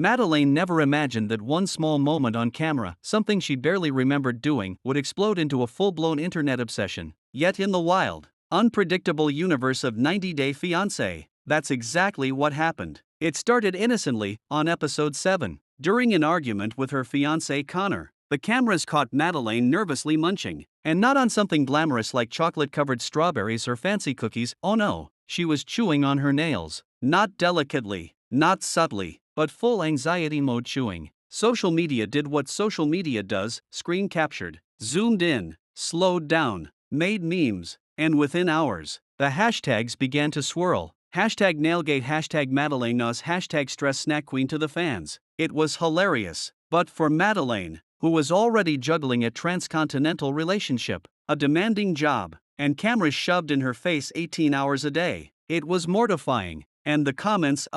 Madeleine never imagined that one small moment on camera, something she barely remembered doing, would explode into a full-blown internet obsession. Yet in the wild, unpredictable universe of 90 Day Fiance, that's exactly what happened. It started innocently, on episode 7. During an argument with her fiancé Connor, the cameras caught Madeleine nervously munching. And not on something glamorous like chocolate-covered strawberries or fancy cookies, oh no, she was chewing on her nails. Not delicately, not subtly, but full anxiety mode chewing. Social media did what social media does: screen captured, zoomed in, slowed down, made memes, and within hours, the hashtags began to swirl. Hashtag Nailgate, hashtag Madeleine knows, hashtag Stress Snack Queen to the fans. It was hilarious. But for Madeleine, who was already juggling a transcontinental relationship, a demanding job, and cameras shoved in her face 18 hours a day, it was mortifying. And the comments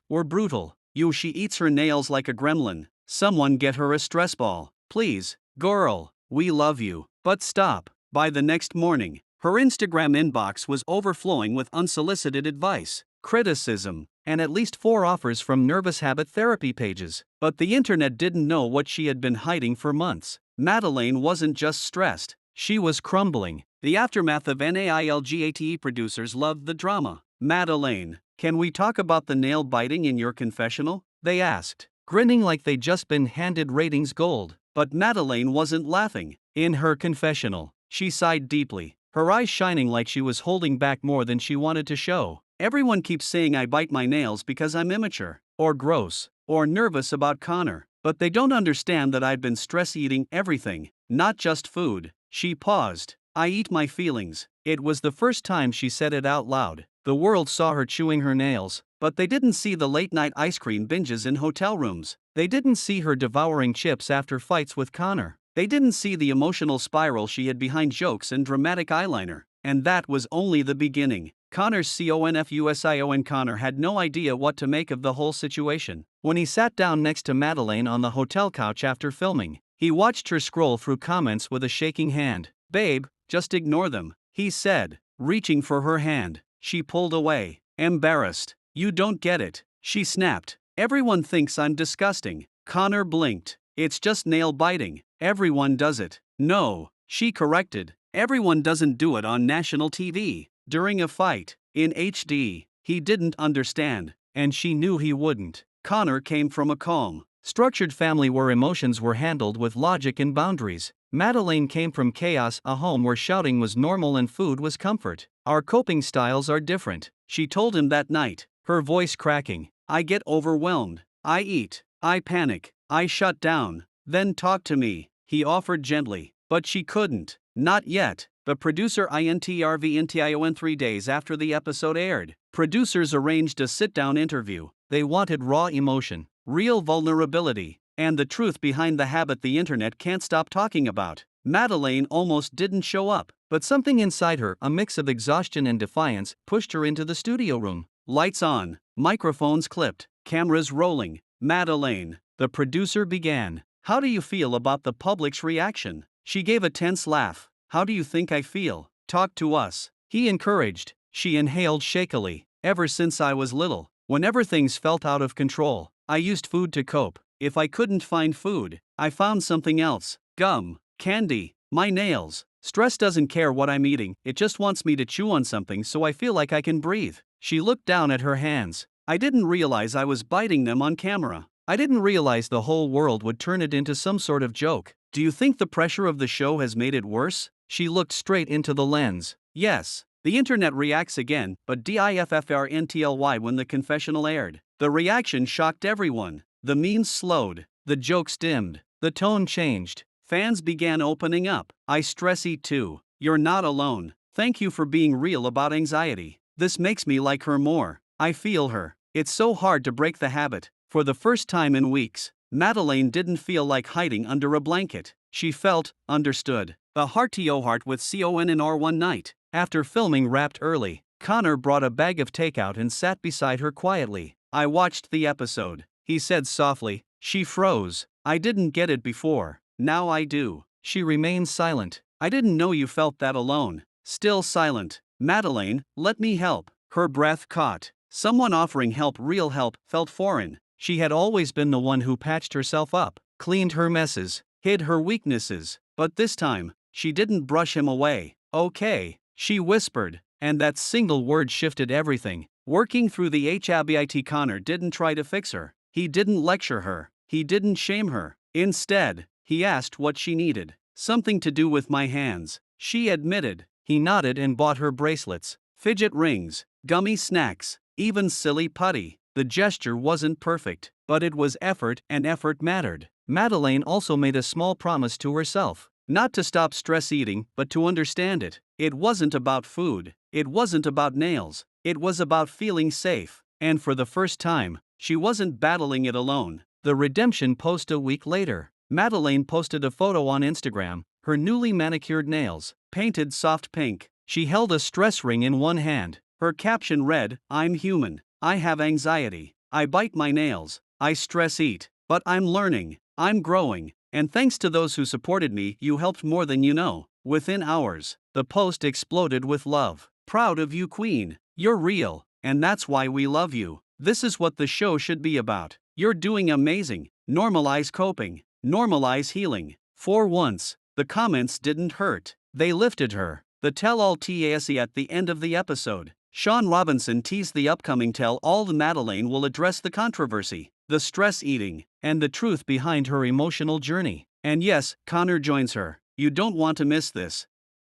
were brutal. She eats her nails like a gremlin. Someone get her a stress ball, please. Girl, we love you, but stop. By the next morning, her Instagram inbox was overflowing with unsolicited advice, criticism, and at least 4 offers from nervous habit therapy pages. But the internet didn't know what she had been hiding for months. Madeleine wasn't just stressed, she was crumbling. The aftermath of NAILGATE. Producers loved the drama. Madeleine, can we talk about the nail biting in your confessional? They asked, grinning like they'd just been handed ratings gold. But Madeleine wasn't laughing. In her confessional, she sighed deeply, her eyes shining like she was holding back more than she wanted to show. Everyone keeps saying I bite my nails because I'm immature, or gross, or nervous about Connor, but they don't understand that I've been stress eating everything, not just food. She paused. I eat my feelings. It was the first time she said it out loud. The world saw her chewing her nails, but they didn't see the late-night ice cream binges in hotel rooms. They didn't see her devouring chips after fights with Connor. They didn't see the emotional spiral she hid behind jokes and dramatic eyeliner. And that was only the beginning. Connor's CONFUSION. Connor had no idea what to make of the whole situation. When he sat down next to Madeleine on the hotel couch after filming, he watched her scroll through comments with a shaking hand. Babe, just ignore them, he said, reaching for her hand. She pulled away, embarrassed. You don't get it, she snapped. Everyone thinks I'm disgusting. Connor blinked. It's just nail biting. Everyone does it. No, she corrected. Everyone doesn't do it on national TV, during a fight, in HD. He didn't understand, and she knew he wouldn't. Connor came from a calm, structured family where emotions were handled with logic and boundaries. Madeleine came from chaos, a home where shouting was normal and food was comfort. Our coping styles are different, she told him that night, her voice cracking. I get overwhelmed. I eat. I panic. I shut down. Then talk to me, he offered gently. But she couldn't. Not yet. The producer intervened 3 days after the episode aired. Producers arranged a sit-down interview. They wanted raw emotion, real vulnerability, and the truth behind the habit the internet can't stop talking about. Madeleine almost didn't show up, but something inside her, a mix of exhaustion and defiance, pushed her into the studio room. Lights on, microphones clipped, cameras rolling. Madeleine, the producer began. How do you feel about the public's reaction? She gave a tense laugh. How do you think I feel? Talk to us, he encouraged. She inhaled shakily. Ever since I was little, whenever things felt out of control, I used food to cope. If I couldn't find food, I found something else. Gum, candy, my nails. Stress doesn't care what I'm eating, it just wants me to chew on something so I feel like I can breathe. She looked down at her hands. I didn't realize I was biting them on camera. I didn't realize the whole world would turn it into some sort of joke. Do you think the pressure of the show has made it worse? She looked straight into the lens. Yes. The internet reacts again, but differently when the confessional aired. The reaction shocked everyone. The memes slowed. The jokes dimmed. The tone changed. Fans began opening up. I stress eat too. You're not alone. Thank you for being real about anxiety. This makes me like her more. I feel her. It's so hard to break the habit. For the first time in weeks, Madeleine didn't feel like hiding under a blanket. She felt understood. A heart-to-heart with CONNR one night. After filming wrapped early, Connor brought a bag of takeout and sat beside her quietly. I watched the episode, he said softly. She froze. I didn't get it before. Now I do. She remained silent. I didn't know you felt that alone. Still silent. Madeleine, let me help. Her breath caught. Someone offering help, real help, felt foreign. She had always been the one who patched herself up, cleaned her messes, hid her weaknesses, but this time, she didn't brush him away. "Okay," she whispered, and that single word shifted everything. Working through the habit, Connor didn't try to fix her. He didn't lecture her. He didn't shame her. Instead, he asked what she needed. "Something to do with my hands," she admitted. He nodded and bought her bracelets, fidget rings, gummy snacks, even silly putty. The gesture wasn't perfect, but it was effort, and effort mattered. Madeleine also made a small promise to herself. Not to stop stress eating, but to understand it. It wasn't about food. It wasn't about nails. It was about feeling safe. And for the first time, she wasn't battling it alone. The redemption post a week later. Madeleine posted a photo on Instagram, her newly manicured nails, painted soft pink. She held a stress ring in one hand. Her caption read, "I'm human. I have anxiety. I bite my nails. I stress eat. But I'm learning. I'm growing. And thanks to those who supported me, you helped more than you know." Within hours, the post exploded with love. "Proud of you, Queen. You're real, and that's why we love you. This is what the show should be about. You're doing amazing. Normalize coping. Normalize healing." For once, the comments didn't hurt. They lifted her. The tell-all TASE at the end of the episode. Sean Robinson teased the upcoming tell-all. Madeleine will address the controversy, the stress eating, and the truth behind her emotional journey. And yes, Connor joins her. You don't want to miss this.